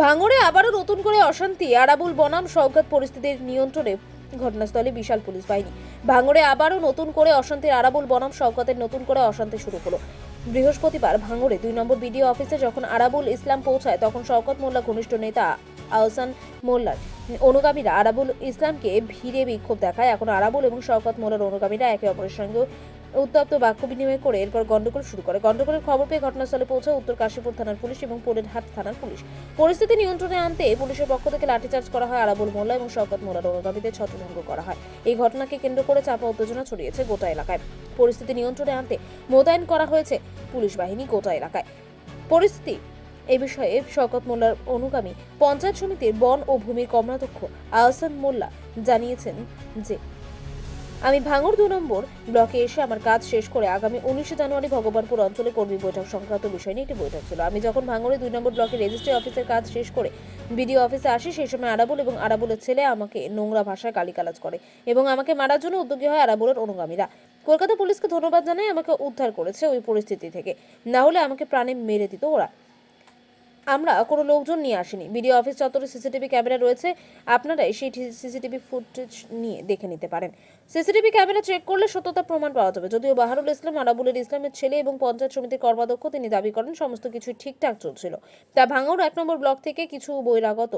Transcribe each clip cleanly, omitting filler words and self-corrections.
ভাঙড়ে আবারও নতুন করে অশান্তি। আরাবুল বনাম শওকত পরিস্থিতির নিয়ন্ত্রণে ঘটনাস্থলে বিশাল পুলিশ বাহিনী। ভাঙড়ে আবারও নতুন করে অশান্তির। আরাবুল বনাম শওকতের নতুন করে অশান্তি শুরু হলো। বৃহস্পতিবার ভাঙড়ে 2 নম্বর বিডিও অফিসে যখন আরাবুল ইসলাম পৌঁছায়, তখন শওকত মোল্লা ঘনিষ্ঠ নেতা আহসান মোল্লার অনুগামীরা আরাবুল ইসলামকে ভিড়ে বিক্ষোভ দেখায়। এখন আরাবুল এবং শওকত মোল্লার অনুগামীরা একে অপরের সঙ্গে উত্তপ্ত বাক্য বিনিময় করে এরপর গন্ডগোল শুরু করে। গন্ডগোলের খবর পেয়ে ঘটনাস্থলে পৌঁছায় উত্তর কাশীপুর থানার পুলিশ এবং পোলেরহাট থানার পুলিশ। পরিস্থিতি নিয়ন্ত্রণে আনতে পুলিশের পক্ষ থেকে লাঠিচার্জ করা হয়। আরাবুল মোল্লা এবং শওকত মোল্লার অনুগামীদের ছত্রভঙ্গ করা হয়। এই ঘটনাকে কেন্দ্র করে চাপা উত্তেজনা ছড়িয়েছে গোটা এলাকায়। পরিস্থিতি নিয়ন্ত্রণে আনতে মোতায়েন করা হয়েছে পুলিশ বাহিনী গোটা এলাকায়। পরিস্থিতি এই বিষয়ে শওকত মোল্লার অনুগামী পঞ্চায়েত সমিতির বন ও ভূমির কর্মাধ্যক্ষ আহসান মোল্লা জানিয়েছেন যে, আমি ভাঙড় 2 নম্বর ব্লকে এসে আমার কাজ শেষ করে আগামী 19 জানুয়ারি ভগবানপুর অঞ্চলে কর্মী বৈঠক সংক্রান্ত বিষয় নিয়ে একটি বৈঠক ছিল। আমি যখন ভাঙড়ে 2 নম্বর ব্লকের রেজিস্ট্রি অফিসের কাজ শেষ করে বিডিও অফিসে আসি, সেই সময় আরাবুল এবং আরাবুলের ছেলে আমাকে নোংরা ভাষায় গালিগালাজ করে এবং আমাকে মারার জন্য উদ্যোগী হয় আরাবুলের অনুগামীরা। কলকাতা পুলিশকে ধন্যবাদ জানাই, আমাকে উদ্ধার করেছে ওই পরিস্থিতি থেকে, না হলে আমাকে প্রাণে মেরে দিত ওরা। আমরা কোনো লোকজন নিয়ে আসিনি। বিডিও অফিস চত্বরে সিসিটিভি ক্যামেরা রয়েছে, আপনারাই সেই সিসিটিভি ফুটেজ নিয়ে দেখে নিতে পারেন। সিসিটিভি ক্যামেরা চেক করলে সত্যতা প্রমাণ পাওয়া যাবে। যদিও বাহারুল ইসলাম আরাবুলের ইসলামের ছেলে এবং পঞ্চায়েত সমিতির কর্মাধ্যক্ষ, তিনি দাবি করেন সমস্ত কিছু ঠিকঠাক চলছিল। তা ভাঙড় 1 নম্বর ব্লক থেকে কিছু বহিরাগত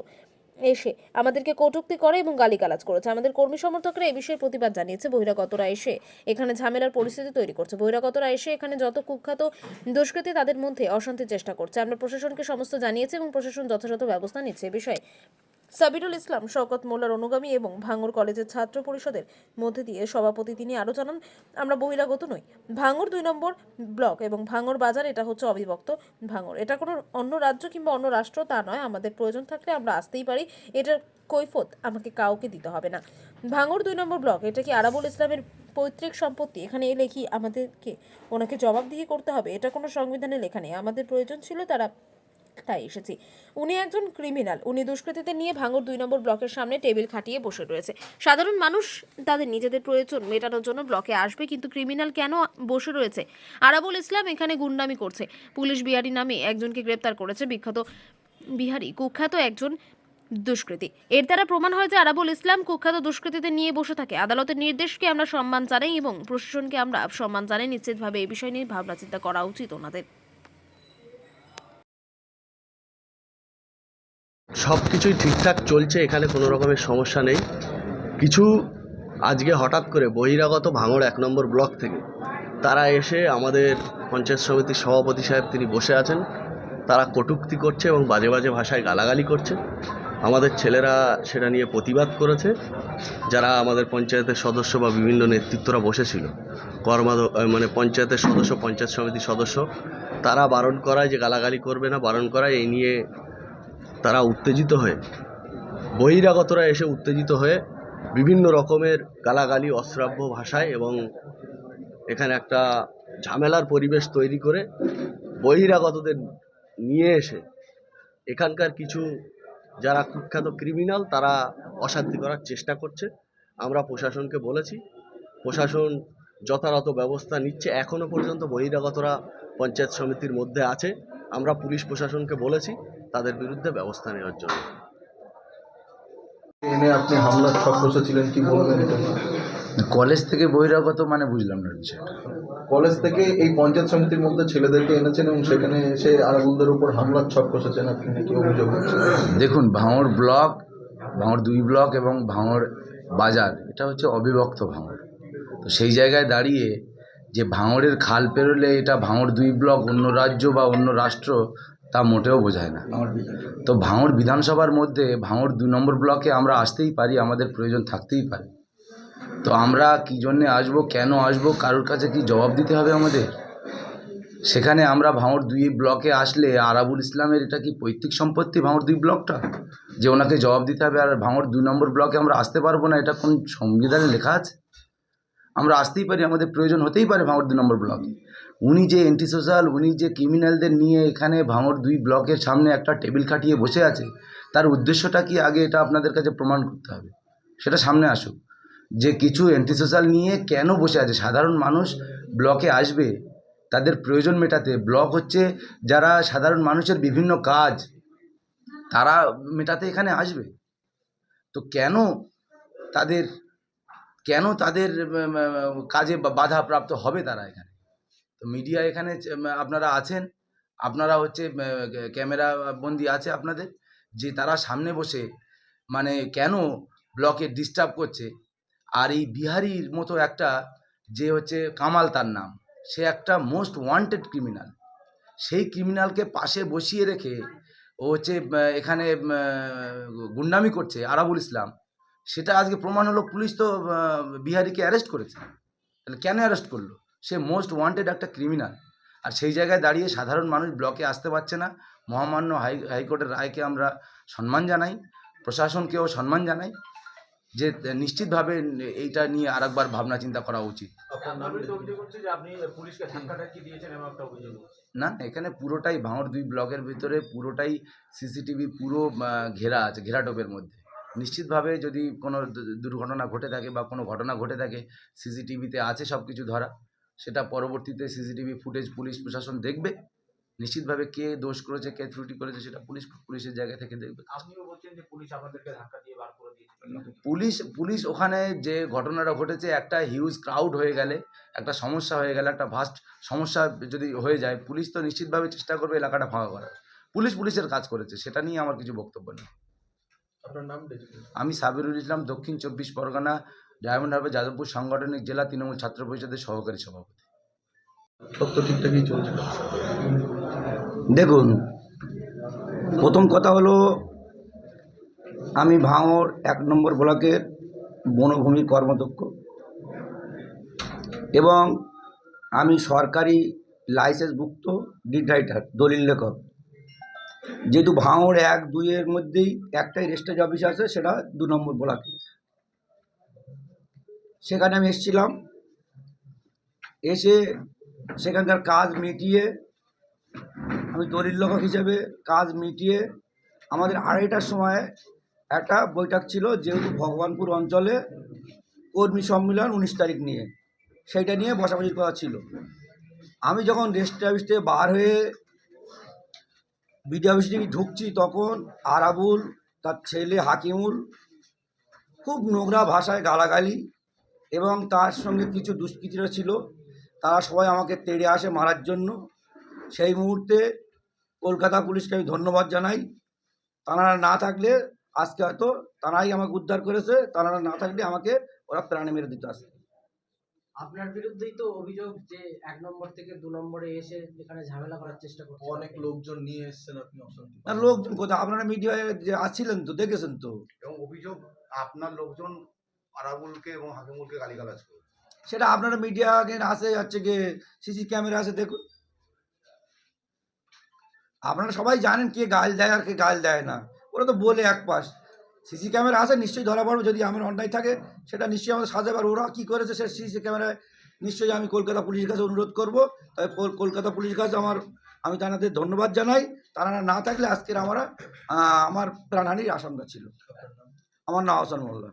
এসে আমাদেরকে কটূক্তি করে এবং গালিগালাজ করেছে। আমাদের কর্মী সমর্থকরা এই বিষয়ে প্রতিবাদ জানিয়েছে। বহিরাগতরা এসে এখানে ঝামেলার পরিস্থিতি তৈরি করছে। বহিরাগতরা এসে এখানে যত কুখ্যাত দুষ্কৃতী তাদের মধ্যে অশান্তির চেষ্টা করছে। আমরা প্রশাসনকে সমস্ত জানিয়েছি এবং প্রশাসন যথাযথ ব্যবস্থা নিচ্ছে। এ বিষয়ে সাবিরুল ইসলাম শওকত মোল্লার অনুগামী এবং ভাঙড় কলেজের ছাত্র পরিষদের মধ্যে দিয়ে সভাপতি, তিনি আরও জানান, আমরা বহিরাগত নই। ভাঙড় 2 নম্বর ব্লক এবং ভাঙড় বাজার, এটা হচ্ছে অবিভক্ত ভাঙড়। এটা কোনো অন্য রাজ্য কিংবা অন্য রাষ্ট্র তা নয়। আমাদের প্রয়োজন থাকলে আমরা আসতেই পারি, এটার কৈফত আমাকে কাউকে দিতে হবে না। ভাঙড় 2 নম্বর ব্লক, এটা কি আরাবুল ইসলামের পৈতৃক সম্পত্তি? এখানে এলে কি আমাদেরকে ওনাকে জবাবদিহি করতে হবে? এটা কোনো সংবিধানে লেখা নেই। আমাদের প্রয়োজন ছিল, তাই এসেছি। উনি একজন ক্রিমিনাল। উনি দুষ্কৃতীদের নিয়ে ভাঙড় 2 নম্বর ব্লকের সামনে টেবিল খাটিয়ে বসে রয়েছে। সাধারণ মানুষ তাদের নিজেদের প্রয়োজন মেটানোর জন্য ব্লকে আসবে, কিন্তু ক্রিমিনাল কেন বসে রয়েছে? আরাবুল ইসলাম এখানে গুন্ডামি করছে। পুলিশ বিহারি নামে একজনকে গ্রেপ্তার করেছে, বিখ্যাত বিহারি কুখ্যাত একজন দুষ্কৃতী। এর দ্বারা প্রমাণ হয় যে আরাবুল ইসলাম কুখ্যাত দুষ্কৃতীদের নিয়ে বসে থাকে। আদালতের নির্দেশকে আমরা সম্মান জানাই এবং প্রশাসনকে আমরা সম্মান জানাই। নিশ্চিতভাবে এই বিষয় নিয়ে ভাবনা চিন্তা করা উচিত ওনাদের। সব কিছুই ঠিকঠাক চলছে, এখানে কোনো রকমের সমস্যা নেই। কিছু আজকে হঠাৎ করে বহিরাগত ভাঙড় 1 নম্বর ব্লক থেকে তারা এসে আমাদের পঞ্চায়েত সমিতির সভাপতি সাহেব, তিনি বসে আছেন, তারা কটূক্তি করছে এবং বাজে বাজে ভাষায় গালাগালি করছে। আমাদের ছেলেরা সেটা নিয়ে প্রতিবাদ করেছে। যারা আমাদের পঞ্চায়েতের সদস্য বা বিভিন্ন নেতৃত্বরা বসেছিল, মানে পঞ্চায়েতের সদস্য, পঞ্চায়েত সমিতির সদস্য, তারা বারণ করায় যে গালাগালি করবে না, বারণ করায়। এই নিয়ে তারা উত্তেজিত হয়ে, বহিরাগতরা এসে উত্তেজিত হয়ে বিভিন্ন রকমের গালাগালি, অশ্রাব্য ভাষায় এবং এখানে একটা ঝামেলার পরিবেশ তৈরি করে বহিরাগতদের নিয়ে এসে এখানকার কিছু যারা কুখ্যাত ক্রিমিনাল, তারা অশান্তি করার চেষ্টা করছে। আমরা প্রশাসনকে বলেছি, প্রশাসন যথাযথ ব্যবস্থা নিচ্ছে। এখনও পর্যন্ত বহিরাগতরা পঞ্চায়েত সমিতির মধ্যে আছে। আমরা পুলিশ প্রশাসনকে বলেছি তাদের বিরুদ্ধে ব্যবস্থা নেওয়ার জন্য। এনে আপনি হামলার ছক কষেছিলেন, কি বলবেন এটা নিয়ে? কলেজ থেকে বহিরাগত মানে বুঝলাম না বিষয়টা। কলেজ থেকে এই পঞ্চায়েত সমিতির মধ্যে ছেলেদেরকে এনেছেন এবং সেখানে এসে আরাবুলদের উপর হামলার ছক কষেছেন, আপনি নাকি অভিযোগ হচ্ছে? দেখুন, ভাঙড় ব্লক, ভাঙড় 2 ব্লক এবং ভাঙড় বাজার, এটা হচ্ছে অবিভক্ত ভাঙড়। তো সেই জায়গায় দাঁড়িয়ে যে ভাঙড়ের খাল পেরোলে এটা ভাঙড় 2 ব্লক অন্য রাজ্য বা অন্য রাষ্ট্র, তা মোটেও বোঝায় না। তো ভাঙড় বিধানসভার মধ্যে ভাঙড় 2 নম্বর ব্লকে আমরা আসতেই পারি, আমাদের প্রয়োজন থাকতেই পারে। তো আমরা কী জন্যে আসবো, কেন আসবো, কারোর কাছে কি জবাব দিতে হবে আমাদের? সেখানে আমরা ভাঙড় 2 ব্লকে আসলে আরাবুল ইসলামের এটা কি পৈতৃক সম্পত্তি ভাঙড় 2 ব্লকটা, যে ওনাকে জবাব দিতে হবে? আর ভাঙড় 2 নম্বর ব্লকে আমরা আসতে পারবো না, এটা কোন সংবিধানে লেখা আছে? আমরা আসতেই পারি, আমাদের প্রয়োজন হতেই পারে ভাঙড় 2 নম্বর ব্লকে। উনি যে অ্যান্টি সোশ্যাল, উনি যে ক্রিমিনালদের নিয়ে এখানে ভাঙড় 2 ব্লকের সামনে একটা টেবিল খাটিয়ে বসে আছে, তার উদ্দেশ্যটা কি আগে এটা আপনাদের কাছে প্রমাণ করতে হবে। সেটা সামনে আসুক, যে কিছু অ্যান্টি সোশ্যাল নিয়ে কেন বসে আছে। সাধারণ মানুষ ব্লকে আসবে তাদের প্রয়োজন মেটাতে। ব্লক হচ্ছে যারা সাধারণ মানুষের বিভিন্ন কাজ তারা মেটাতে এখানে আসবে? তো তাদের তাদের কাজে বাধাপ্রাপ্ত হবে তারা এখানে? তো মিডিয়া এখানে আপনারা আছেন, আপনারা হচ্ছে ক্যামেরা বন্দি আছে আপনাদের, যে তারা সামনে বসে মানে কেন ব্লকে ডিস্টার্ব করছে। আর এই বিহারির মতো একটা, যে হচ্ছে কামাল তার নাম, সে একটা মোস্ট ওয়ান্টেড ক্রিমিনাল, সেই ক্রিমিনালকে পাশে বসিয়ে রেখে ও হচ্ছে এখানে গুন্ডামি করছে আরাবুল ইসলাম। সেটা আজকে প্রমাণ হলো, পুলিশ তো বিহারিকে অ্যারেস্ট করেছে। তাহলে কেন অ্যারেস্ট করলো? সে মোস্ট ওয়ান্টেড একটা ক্রিমিনাল। আর সেই জায়গায় দাঁড়িয়ে সাধারণ মানুষ ব্লকে আসতে পারছে না। মহামান্য হাইকোর্টের রায়কে আমরা সম্মান জানাই, প্রশাসনকেও সম্মান জানাই, যে নিশ্চিতভাবে এইটা নিয়ে আরেকবার ভাবনা চিন্তা করা উচিত। না, এখানে পুরোটাই ভাঙড় 2 ব্লকের ভিতরে পুরোটাই সিসিটিভি পুরো ঘেরা আছে, ঘেরাটোপের মধ্যে। নিশ্চিতভাবে যদি কোনো দুর্ঘটনা ঘটে থাকে বা কোনো ঘটনা ঘটে থাকে, সিসিটিভিতে আছে সব কিছু ধরা। সেটা পরবর্তীতে সিসিটিভি ফুটেজ পুলিশ প্রশাসন দেখবে। নিশ্চিতভাবে কে দোষ করেছে, কে ত্রুটি করেছে, সেটা পুলিশের জায়গা থেকে দেখবে। আপনিও বলছেন যে পুলিশ আপনাদেরকে ধাক্কা দিয়ে বার করে দিয়েছে। পুলিশ ওখানে যে ঘটনাটা ঘটেছে, একটা হিউজ ক্রাউড হয়ে গেলে, একটা সমস্যা হয়ে গেলে, একটা ভাস্ট সমস্যা যদি হয়ে যায়, পুলিশ তো নিশ্চিতভাবে চেষ্টা করবে এলাকাটা ফাঁকা করার। পুলিশের কাজ করেছে, সেটা নিয়ে আমার কিছু বক্তব্য নেই। আপনার নাম? আমি সাবিরুল ইসলাম, দক্ষিণ 24 পরগনা ডায়মন্ড হারবার যাদবপুর সাংগঠনিক জেলা তৃণমূল ছাত্র পরিষদের সহকারী সভাপতি। সব তো ঠিকঠাকই চলছে। দেখুন, প্রথম কথা হলো, আমি ভাঙড় 1 নম্বর ব্লকের বনভূমির কর্মদক্ষ এবং আমি সরকারি লাইসেন্সভুক্ত ডিড রাইটার, দলিল লেখক। যেহেতু ভাঙড় 1, 2 এর মধ্যেই একটাই রেজিস্ট্রি অফিস আছে, সেটা 2 নম্বর ব্লকে। সেখানে আমি এসেছিলাম, এসে সেখানকার কাজ মিটিয়ে, আমি দলিল লেখক হিসেবে কাজ মিটিয়ে, আমাদের 2:30টার সময় একটা বৈঠক ছিল, যেহেতু ভগবানপুর অঞ্চলে কর্মী সম্মেলন 19 তারিখ নিয়ে, সেইটা নিয়ে বসাবসির কথা ছিল। আমি যখন রেজিস্ট্রি অফিস থেকে বার হয়ে বিডিও অফিস থেকে ঢুকছি, তখন আরাবুল, তার ছেলে হাকিমুল খুব নোংরা ভাষায় গালাগালি, এবং তার সঙ্গে কিছু দুষ্কৃতীরা ছিল, তারা সবাই আমাকে তেড়ে আসে মারার জন্য। সেই মুহূর্তে কলকাতা পুলিশকে আমি ধন্যবাদ জানাই। তারা না থাকলে আজকে হয়তো, তারাই আমাকে উদ্ধার করেছে, তারা না থাকলে আমাকে ওরা প্রাণে মেরে দিতে আসে। আপনার বিরুদ্ধেই তো অভিযোগ যে 1 নম্বর থেকে 2 নম্বরে এসে এখানে ঝামেলা করার চেষ্টা করছে। অনেক লোকজন নিয়ে এসেছেন, আপনি অশান্তি। আর লোকজন কোথায়? আপনারা মিডিয়ায় যে আছিলেন তো, দেখেছেন তো। এবং অভিযোগ আপনার লোকজন আরাবুলকে এবং হাকিমুলকে গালিগালাজ করে। সেটা আপনারা মিডিয়া আসে, হচ্ছে গিয়ে সিসি ক্যামেরা আছে, দেখুন। আপনারা সবাই জানেন কে গাল দেয় আর কে গাল দেয় না, ওরা তো বলে এক পাশ। সিসি ক্যামেরা আছে, নিশ্চয়ই ধরা পড়বে। যদি আমার অন্যায় থাকে সেটা নিশ্চয়ই আমাদের সাজা পারবে। ওরা কী করেছে সে সিসি ক্যামেরায় নিশ্চয়ই আমি কলকাতা পুলিশের কাছে অনুরোধ করব। তাই কলকাতা পুলিশের কাছে আমি তাদের ধন্যবাদ জানাই। তারা না থাকলে আজকের আমার প্রাণহানির আশঙ্কা ছিল। আমার নাম হাসান মোল্লা।